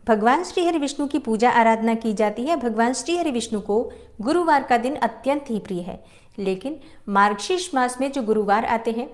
भगवान श्री हरि विष्णु की पूजा आराधना की जाती है। भगवान श्री हरि विष्णु को गुरुवार का दिन अत्यंत ही प्रिय है, लेकिन मार्गशीर्ष मास में जो गुरुवार आते हैं,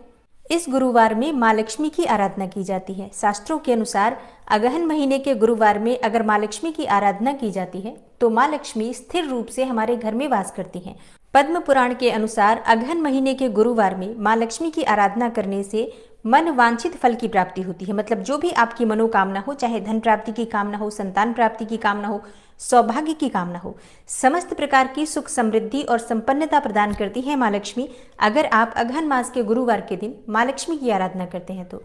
इस गुरुवार में माँ लक्ष्मी की आराधना की जाती है। शास्त्रों के अनुसार अगहन महीने के गुरुवार में अगर माँ लक्ष्मी की आराधना की जाती है तो माँ लक्ष्मी स्थिर रूप से हमारे घर में वास करती हैं। पद्म पुराण के अनुसार अगहन महीने के गुरुवार में माँ लक्ष्मी की आराधना करने से मन वांछित फल की प्राप्ति होती है। मतलब जो भी आपकी मनोकामना हो, चाहे धन प्राप्ति की कामना हो, संतान प्राप्ति की कामना हो, सौभाग्य की कामना हो, समस्त प्रकार की सुख समृद्धि और संपन्नता प्रदान करती है माँ लक्ष्मी, अगर आप अगहन मास के गुरुवार के दिन माँ लक्ष्मी की आराधना करते हैं तो।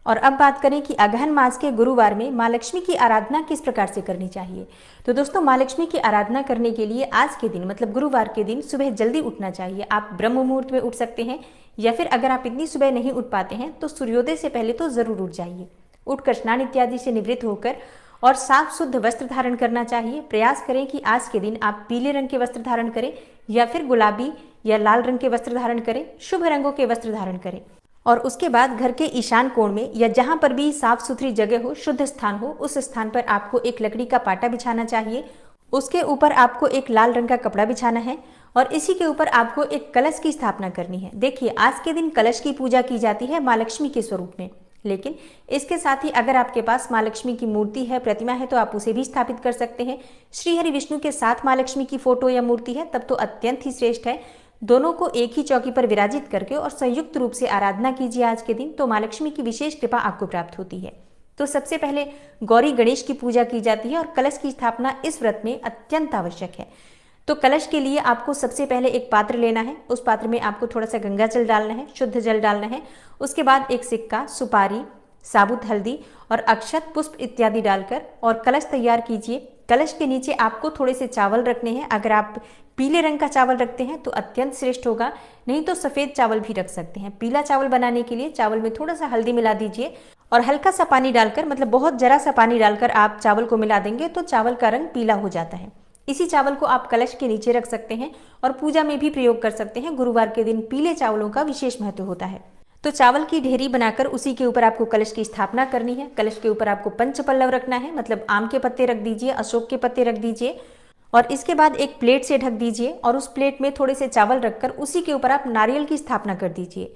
और अब बात करें कि अगहन मास के गुरुवार में माँ लक्ष्मी की आराधना किस प्रकार से करनी चाहिए। तो दोस्तों, माँ लक्ष्मी की आराधना करने के लिए आज के दिन मतलब गुरुवार के दिन सुबह जल्दी उठना चाहिए। आप ब्रह्म मुहूर्त में उठ सकते हैं, या फिर अगर आप इतनी सुबह नहीं उठ पाते हैं तो सूर्योदय से पहले तो जरूर उठ जाइए। उठकर स्नान इत्यादि से निवृत्त होकर और साफ शुद्ध वस्त्र धारण करना चाहिए। प्रयास करें कि आज के दिन आप पीले रंग के वस्त्र धारण करें या फिर गुलाबी या लाल रंग के वस्त्र धारण करें, शुभ रंगों के वस्त्र धारण करें। और उसके बाद घर के ईशान कोण में या जहां पर भी साफ सुथरी जगह हो, शुद्ध स्थान हो, उस स्थान पर आपको एक लकड़ी का पाटा बिछाना चाहिए। उसके ऊपर आपको एक लाल रंग का कपड़ा बिछाना है और इसी के ऊपर आपको एक कलश की स्थापना करनी है। देखिए, आज के दिन कलश की पूजा की जाती है माँ लक्ष्मी के स्वरूप में, लेकिन इसके साथ ही अगर आपके पास माँ लक्ष्मी की मूर्ति है, प्रतिमा है, तो आप उसे भी स्थापित कर सकते हैं। श्री हरि विष्णु के साथ माँ लक्ष्मी की फोटो या मूर्ति है तब तो अत्यंत ही श्रेष्ठ है। दोनों को एक ही चौकी पर विराजित करके और संयुक्त रूप से आराधना कीजिए आज के दिन, तो माँ लक्ष्मी की विशेष कृपा आपको प्राप्त होती है। तो सबसे पहले गौरी गणेश की पूजा की जाती है और कलश की स्थापना इस व्रत में अत्यंत आवश्यक है। तो कलश के लिए आपको सबसे पहले एक पात्र लेना है। उस पात्र में आपको थोड़ा सा गंगा जल डालना है, शुद्ध जल डालना है। उसके बाद एक सिक्का, सुपारी, साबुत हल्दी और अक्षत पुष्प इत्यादि डालकर और कलश तैयार कीजिए। कलश के नीचे आपको थोड़े से चावल रखने हैं। अगर आप पीले रंग का चावल रखते हैं तो अत्यंत श्रेष्ठ होगा, नहीं तो सफ़ेद चावल भी रख सकते हैं। पीला चावल बनाने के लिए चावल में थोड़ा सा हल्दी मिला दीजिए और हल्का सा पानी डालकर, मतलब बहुत जरा सा पानी डालकर आप चावल को मिला देंगे तो चावल का रंग पीला हो जाता है। इसी चावल को आप कलश के नीचे रख सकते हैं और पूजा में भी प्रयोग कर सकते हैं। गुरुवार के दिन पीले चावलों का विशेष महत्व होता है। तो चावल की ढेरी बनाकर उसी के ऊपर आपको कलश की स्थापना करनी है। कलश के ऊपर आपको पंचपल्लव रखना है, मतलब आम के पत्ते रख दीजिए, अशोक के पत्ते रख दीजिए और इसके बाद एक प्लेट से ढक दीजिए और उस प्लेट में थोड़े से चावल रखकर उसी के ऊपर आप नारियल की स्थापना कर दीजिए।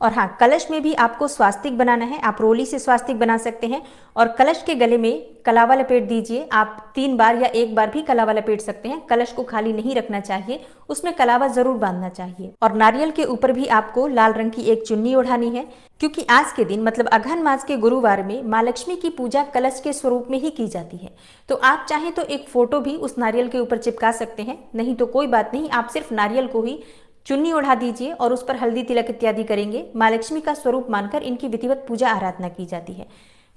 और हाँ, कलश में भी आपको स्वास्तिक बनाना है। आप रोली से स्वास्तिक बना सकते हैं और कलश के गले में कलावा लपेट दीजिए। आप 3 बार या 1 बार भी कलावा लपेट सकते हैं। कलश को खाली नहीं रखना चाहिए, उसमें कलावा जरूर बांधना चाहिए। और नारियल के ऊपर भी आपको लाल रंग की एक चुन्नी ओढ़ानी है, क्योंकि आज के दिन मतलब अगहन मास के गुरुवार में माँ लक्ष्मी की पूजा कलश के स्वरूप में ही की जाती है। तो आप चाहें तो एक फोटो भी उस नारियल के ऊपर चिपका सकते हैं, नहीं तो कोई बात नहीं, आप सिर्फ नारियल को ही चुन्नी ओढ़ा दीजिए और उस पर हल्दी तिलक इत्यादि करेंगे। माँ लक्ष्मी का स्वरूप मानकर इनकी विधिवत पूजा आराधना की जाती है।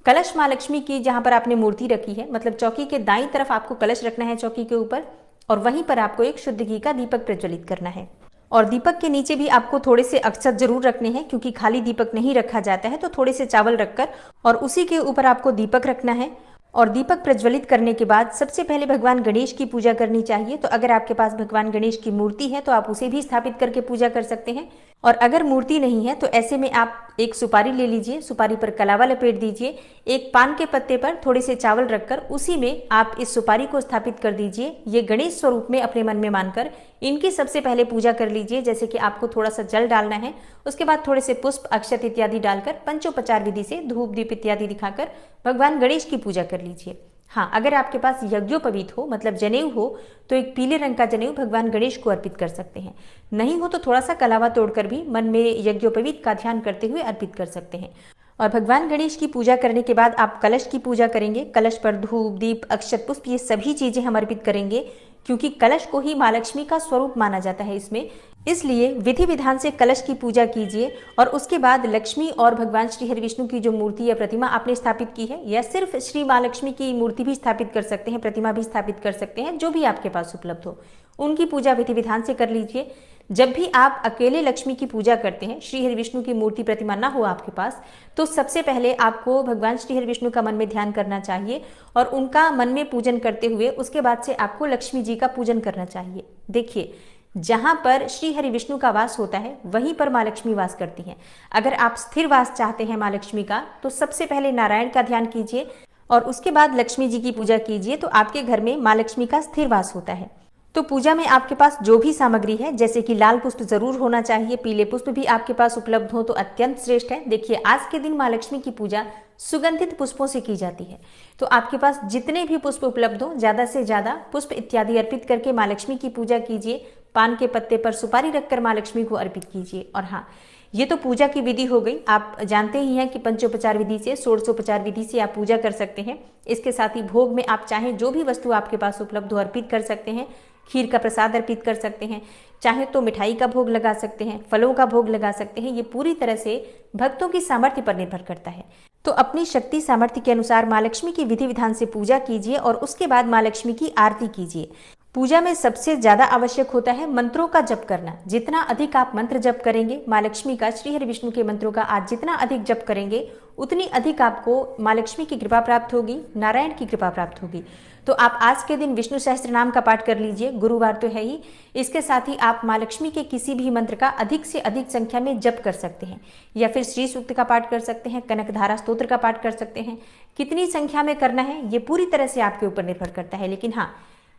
कलश माँ लक्ष्मी की जहाँ पर आपने मूर्ति रखी है, मतलब चौकी के दाईं तरफ आपको कलश रखना है चौकी के ऊपर, और वहीं पर आपको एक शुद्ध घी का दीपक प्रज्वलित करना है। और दीपक के नीचे भी आपको थोड़े से अक्षत जरूर रखने हैं, क्योंकि खाली दीपक नहीं रखा जाता है। तो थोड़े से चावल रखकर और उसी के ऊपर आपको दीपक रखना है। और दीपक प्रज्वलित करने के बाद सबसे पहले भगवान गणेश की पूजा करनी चाहिए। तो अगर आपके पास भगवान गणेश की मूर्ति है तो आप उसे भी स्थापित करके पूजा कर सकते हैं, और अगर मूर्ति नहीं है तो ऐसे में आप एक सुपारी ले लीजिए, सुपारी पर कलावा लपेट दीजिए, एक पान के पत्ते पर थोड़े से चावल रखकर उसी में आप इस सुपारी को स्थापित कर दीजिए। ये गणेश स्वरूप में अपने मन में मानकर इनकी सबसे पहले पूजा कर लीजिए। जैसे कि आपको थोड़ा सा जल डालना है, उसके बाद थोड़े से पुष्प, अक्षत इत्यादि डालकर पंचोपचार विधि से धूप दीप इत्यादि दिखाकर भगवान गणेश की पूजा कर लीजिए। हाँ, अगर आपके पास यज्ञोपवीत हो, मतलब जनेऊ हो, तो एक पीले रंग का जनेऊ भगवान गणेश को अर्पित कर सकते हैं। नहीं हो तो थोड़ा सा कलावा तोड़कर भी मन में यज्ञोपवीत का ध्यान करते हुए अर्पित कर सकते हैं। और भगवान गणेश की पूजा करने के बाद आप कलश की पूजा करेंगे। कलश पर धूप दीप अक्षत पुष्प ये सभी चीजें हम अर्पित करेंगे, क्योंकि कलश को ही माँ लक्ष्मी का स्वरूप माना जाता है इसमें। इसलिए विधि विधान से कलश की पूजा कीजिए और उसके बाद लक्ष्मी और भगवान श्री हरि विष्णु की जो मूर्ति या प्रतिमा आपने स्थापित की है, या सिर्फ श्री माँ लक्ष्मी की मूर्ति भी स्थापित कर सकते हैं, प्रतिमा भी स्थापित कर सकते हैं, जो भी आपके पास उपलब्ध हो, उनकी पूजा विधि विधान से कर लीजिए। जब भी आप अकेले लक्ष्मी की पूजा करते हैं, श्री हरि विष्णु की मूर्ति प्रतिमा ना हो आपके पास, तो सबसे पहले आपको भगवान श्री हरि विष्णु का मन में ध्यान करना चाहिए और उनका मन में पूजन करते हुए उसके बाद से आपको लक्ष्मी जी का पूजन करना चाहिए। देखिए, जहां पर श्री हरि विष्णु का वास होता है वहीं पर माँ लक्ष्मी वास करती हैं। अगर आप स्थिर वास चाहते हैं माँ लक्ष्मी का, तो सबसे पहले नारायण का ध्यान कीजिए। और उसके बाद लक्ष्मी जी की पूजा कीजिए तो आपके घर में माँ लक्ष्मी का स्थिर वास होता है। तो पूजा में आपके पास जो भी सामग्री है, जैसे कि लाल पुष्प जरूर होना चाहिए, पीले पुष्प भी आपके पास उपलब्ध हो तो अत्यंत श्रेष्ठ है। देखिए, आज के दिन माँ लक्ष्मी की पूजा सुगंधित पुष्पों से की जाती है, तो आपके पास जितने भी पुष्प उपलब्ध हो ज्यादा से ज्यादा पुष्प इत्यादि अर्पित करके माँ लक्ष्मी की पूजा कीजिए। पान के पत्ते पर सुपारी रखकर माँ लक्ष्मी को अर्पित कीजिए। और हाँ, ये तो पूजा की विधि हो गई। आप जानते ही हैं कि पंचोपचार विधि से, षोडशोपचार विधि से आप पूजा कर सकते हैं। इसके साथ ही भोग में आप चाहें जो भी वस्तु आपके पास उपलब्ध हो अर्पित कर सकते हैं। खीर का प्रसाद अर्पित कर सकते हैं, चाहे तो मिठाई का भोग लगा सकते हैं, फलों का भोग लगा सकते हैं। ये पूरी तरह से भक्तों की सामर्थ्य पर निर्भर करता है। तो अपनी शक्ति सामर्थ्य के अनुसार माँ लक्ष्मी की विधि विधान से पूजा कीजिए और उसके बाद माँ लक्ष्मी की आरती कीजिए। पूजा में सबसे ज्यादा आवश्यक होता है मंत्रों का जप करना। जितना अधिक आप मंत्र जप करेंगे माँ लक्ष्मी का, श्री हरि विष्णु के मंत्रों का आज जितना अधिक जप करेंगे उतनी अधिक आपको माँ लक्ष्मी की कृपा प्राप्त होगी, नारायण की कृपा प्राप्त होगी। तो आप आज के दिन विष्णु सहस्त्र नाम का पाठ कर लीजिए, गुरुवार तो है ही। इसके साथ ही आप माँ लक्ष्मी के किसी भी मंत्र का अधिक से अधिक संख्या में जप कर सकते हैं, या फिर श्री सूक्त का पाठ कर सकते हैं, कनकधारा स्तोत्र का पाठ कर सकते हैं। कितनी संख्या में करना है ये पूरी तरह से आपके ऊपर निर्भर करता है, लेकिन हाँ,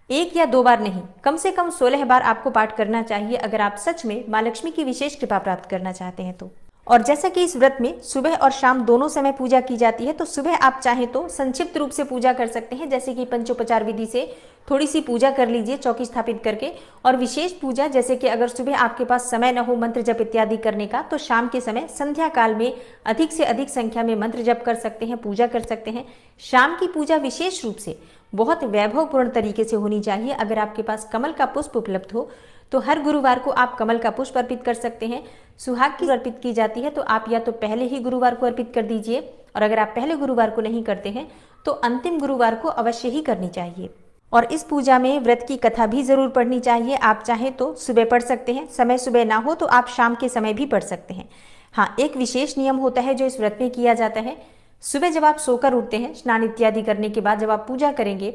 1 या 2 बार नहीं, कम से कम 16 बार आपको पाठ करना चाहिए अगर आप सच में माँ लक्ष्मी की विशेष कृपा प्राप्त करना चाहते हैं तो। और जैसा कि इस व्रत में सुबह और शाम दोनों समय पूजा की जाती है, तो सुबह आप चाहें तो संक्षिप्त रूप से पूजा कर सकते हैं, जैसे कि पंचोपचार विधि से थोड़ी सी पूजा कर लीजिए चौकी स्थापित करके। और विशेष पूजा, जैसे कि अगर सुबह आपके पास समय न हो मंत्र जप इत्यादि करने का, तो शाम के समय संध्या काल में अधिक से अधिक संख्या में मंत्र जप कर सकते हैं, पूजा कर सकते हैं। शाम की पूजा विशेष रूप से बहुत वैभवपूर्ण तरीके से होनी चाहिए। अगर आपके पास कमल का पुष्प उपलब्ध हो तो हर गुरुवार को आप कमल का पुष्प अर्पित कर सकते हैं। सुहाग की अर्पित की जाती है तो आप या तो पहले ही गुरुवार को अर्पित कर दीजिए, और अगर आप पहले गुरुवार को नहीं करते हैं तो अंतिम गुरुवार को अवश्य ही करनी चाहिए। और इस पूजा में व्रत की कथा भी जरूर पढ़नी चाहिए। आप चाहे तो सुबह पढ़ सकते हैं, समय सुबह ना हो तो आप शाम के समय भी पढ़ सकते हैं। हाँ, एक विशेष नियम होता है जो इस व्रत में किया जाता है। सुबह जब आप सोकर उठते हैं, स्नान इत्यादि करने के बाद जब आप पूजा करेंगे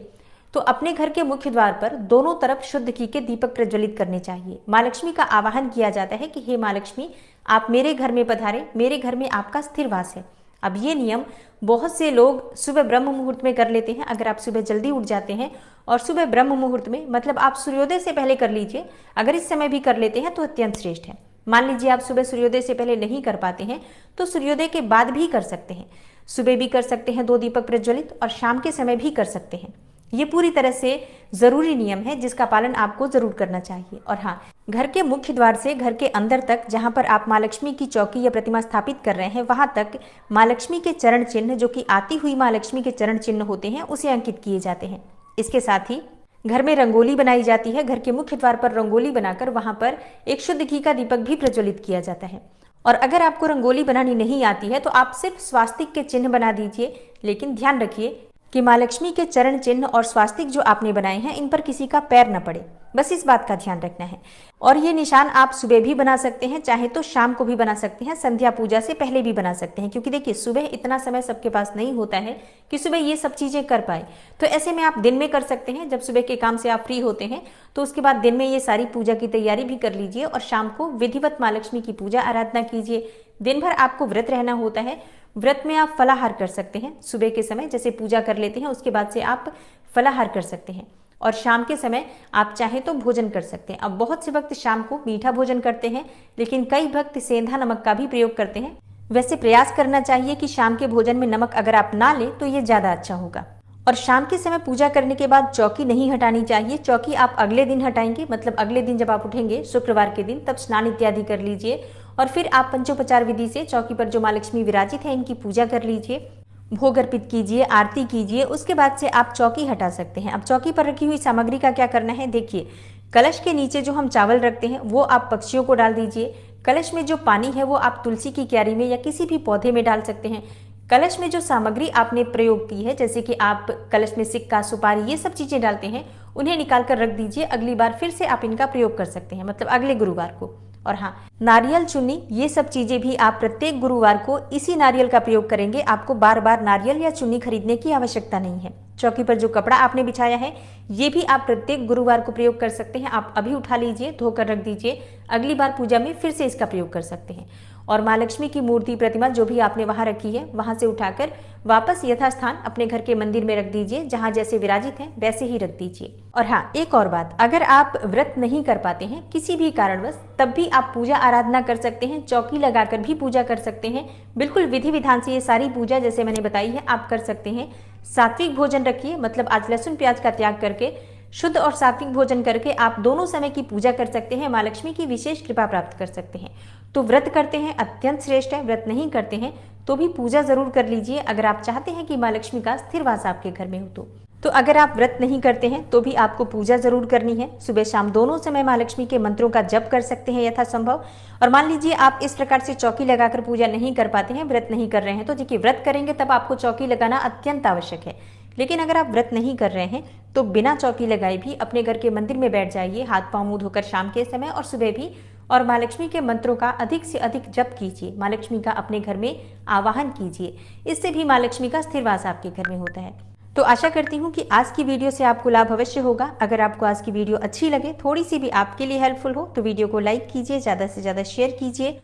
तो अपने घर के मुख्य द्वार पर दोनों तरफ शुद्ध घी के दीपक प्रज्वलित करने चाहिए। माँ लक्ष्मी का आवाहन किया जाता है कि हे माँ लक्ष्मी, आप मेरे घर में पधारें, मेरे घर में आपका स्थिर वास है। अब ये नियम बहुत से लोग सुबह ब्रह्म मुहूर्त में कर लेते हैं। अगर आप सुबह जल्दी उठ जाते हैं और सुबह ब्रह्म मुहूर्त में, मतलब आप सूर्योदय से पहले कर लीजिए, अगर इस समय भी कर लेते हैं तो अत्यंत श्रेष्ठ है। मान लीजिए आप सुबह सूर्योदय से पहले नहीं कर पाते हैं तो सूर्योदय के बाद भी कर सकते हैं। सुबह भी कर सकते हैं 2 दीपक प्रज्वलित, और शाम के समय भी कर सकते हैं। ये पूरी तरह से जरूरी नियम है जिसका पालन आपको जरूर करना चाहिए। और हाँ, घर के मुख्य द्वार से घर के अंदर तक, जहाँ पर आप माँ लक्ष्मी की चौकी या प्रतिमा स्थापित कर रहे हैं, वहां तक माँ लक्ष्मी के चरण चिन्ह, जो कि आती हुई माँ लक्ष्मी के चरण चिन्ह होते हैं, उसे अंकित किए जाते हैं। इसके साथ ही घर में रंगोली बनाई जाती है। घर के मुख्य द्वार पर रंगोली बनाकर वहां पर एक शुद्ध घी का दीपक भी प्रज्वलित किया जाता है। और अगर आपको रंगोली बनानी नहीं आती है तो आप सिर्फ स्वास्तिक के चिन्ह बना दीजिए, लेकिन ध्यान रखिए कि माँ लक्ष्मी के चरण चिन्ह और स्वास्तिक जो आपने बनाए हैं इन पर किसी का पैर न पड़े, बस इस बात का ध्यान रखना है। और ये निशान आप सुबह भी बना सकते हैं, चाहे तो शाम को भी बना सकते हैं, संध्या पूजा से पहले भी बना सकते हैं, क्योंकि देखिए सुबह इतना समय सबके पास नहीं होता है कि सुबह ये सब चीजें कर पाए। तो ऐसे में आप दिन में कर सकते हैं, जब सुबह के काम से आप फ्री होते हैं तो उसके बाद दिन में ये सारी पूजा की तैयारी भी कर लीजिए और शाम को विधिवत माँ लक्ष्मी की पूजा आराधना कीजिए। दिन भर आपको व्रत रहना होता है। व्रत में आप फलाहार कर सकते हैं। सुबह के समय जैसे पूजा कर लेते हैं उसके बाद से आप फलाहार कर सकते हैं, और शाम के समय आप चाहे तो भोजन कर सकते हैं। अब बहुत से भक्त शाम को मीठा भोजन करते हैं, लेकिन कई भक्त सेंधा नमक का भी प्रयोग करते हैं। वैसे प्रयास करना चाहिए कि शाम के भोजन में नमक अगर आप ना लें तो ये ज्यादा अच्छा होगा। और शाम के समय पूजा करने के बाद चौकी नहीं हटानी चाहिए। चौकी आप अगले दिन हटाएंगे, मतलब अगले दिन जब आप उठेंगे शुक्रवार के दिन, तब स्नान इत्यादि कर लीजिए और फिर आप पंचोपचार विधि से चौकी पर जो माँ लक्ष्मी विराजित है इनकी पूजा कर लीजिए, भोग अर्पित कीजिए, आरती कीजिए। उसके बाद से आप चौकी हटा सकते हैं। अब चौकी पर रखी हुई सामग्री का क्या करना है, देखिए कलश के नीचे जो हम चावल रखते हैं वो आप पक्षियों को डाल दीजिए। कलश में जो पानी है वो आप तुलसी की क्यारी में या किसी भी पौधे में डाल सकते हैं। कलश में जो सामग्री आपने प्रयोग की है, जैसे कि आप कलश में सिक्का, सुपारी, ये सब चीजें डालते हैं, उन्हें निकाल कर रख दीजिए। अगली बार फिर से आप इनका प्रयोग कर सकते हैं, मतलब अगले गुरुवार को। और हाँ, नारियल, चुन्नी, ये सब चीजें भी आप प्रत्येक गुरुवार को इसी नारियल का प्रयोग करेंगे। आपको बार बार नारियल या चुन्नी खरीदने की आवश्यकता नहीं है। चौकी पर जो कपड़ा आपने बिछाया है ये भी आप प्रत्येक गुरुवार को प्रयोग कर सकते हैं। आप अभी उठा लीजिए, धोकर रख दीजिए, अगली बार पूजा में फिर से इसका प्रयोग कर सकते हैं। और माँ लक्ष्मी की मूर्ति प्रतिमा जो भी आपने वहां रखी है वहां से उठाकर वापस यथास्थान अपने घर के मंदिर में रख दीजिए, जहां जैसे विराजित है वैसे ही रख दीजिए। और हाँ, एक और बात, अगर आप व्रत नहीं कर पाते हैं किसी भी कारणवश, तब भी आप पूजा आराधना कर सकते हैं, चौकी लगाकर भी पूजा कर सकते हैं। बिल्कुल विधि विधान से ये सारी पूजा जैसे मैंने बताई है आप कर सकते हैं। सात्विक भोजन रखिए, मतलब आज लहसुन प्याज का त्याग करके शुद्ध और सात्विक भोजन करके आप दोनों समय की पूजा कर सकते हैं, माँ लक्ष्मी की विशेष कृपा प्राप्त कर सकते हैं। तो व्रत करते हैं अत्यंत श्रेष्ठ है, व्रत नहीं करते हैं तो भी पूजा जरूर कर लीजिए, अगर आप चाहते हैं कि माँ लक्ष्मी का स्थिर वास आपके घर में हो तो अगर आप व्रत नहीं करते हैं तो भी आपको पूजा जरूर करनी है। सुबह शाम दोनों समय माँ लक्ष्मी के मंत्रों का जप कर सकते हैं यथासंभव। और मान लीजिए आप इस प्रकार से चौकी लगाकर पूजा नहीं कर पाते हैं, व्रत नहीं कर रहे हैं, तो देखिए व्रत करेंगे तब आपको चौकी लगाना अत्यंत आवश्यक है। लेकिन अगर आप व्रत नहीं कर रहे हैं तो बिना चौकी लगाए भी अपने घर के मंदिर में बैठ जाइए, हाथ पांव मुंह धोकर शाम के समय और सुबह भी, और माँ लक्ष्मी के मंत्रों का अधिक से अधिक जप कीजिए, माँ लक्ष्मी का अपने घर में आवाहन कीजिए। इससे भी माँ लक्ष्मी का स्थिर वास आपके घर में होता है। तो आशा करती हूँ कि आज की वीडियो से आपको लाभ अवश्य होगा। अगर आपको आज की वीडियो अच्छी लगे, थोड़ी सी भी आपके लिए हेल्पफुल हो, तो वीडियो को लाइक कीजिए, ज़्यादा से ज़्यादा शेयर कीजिए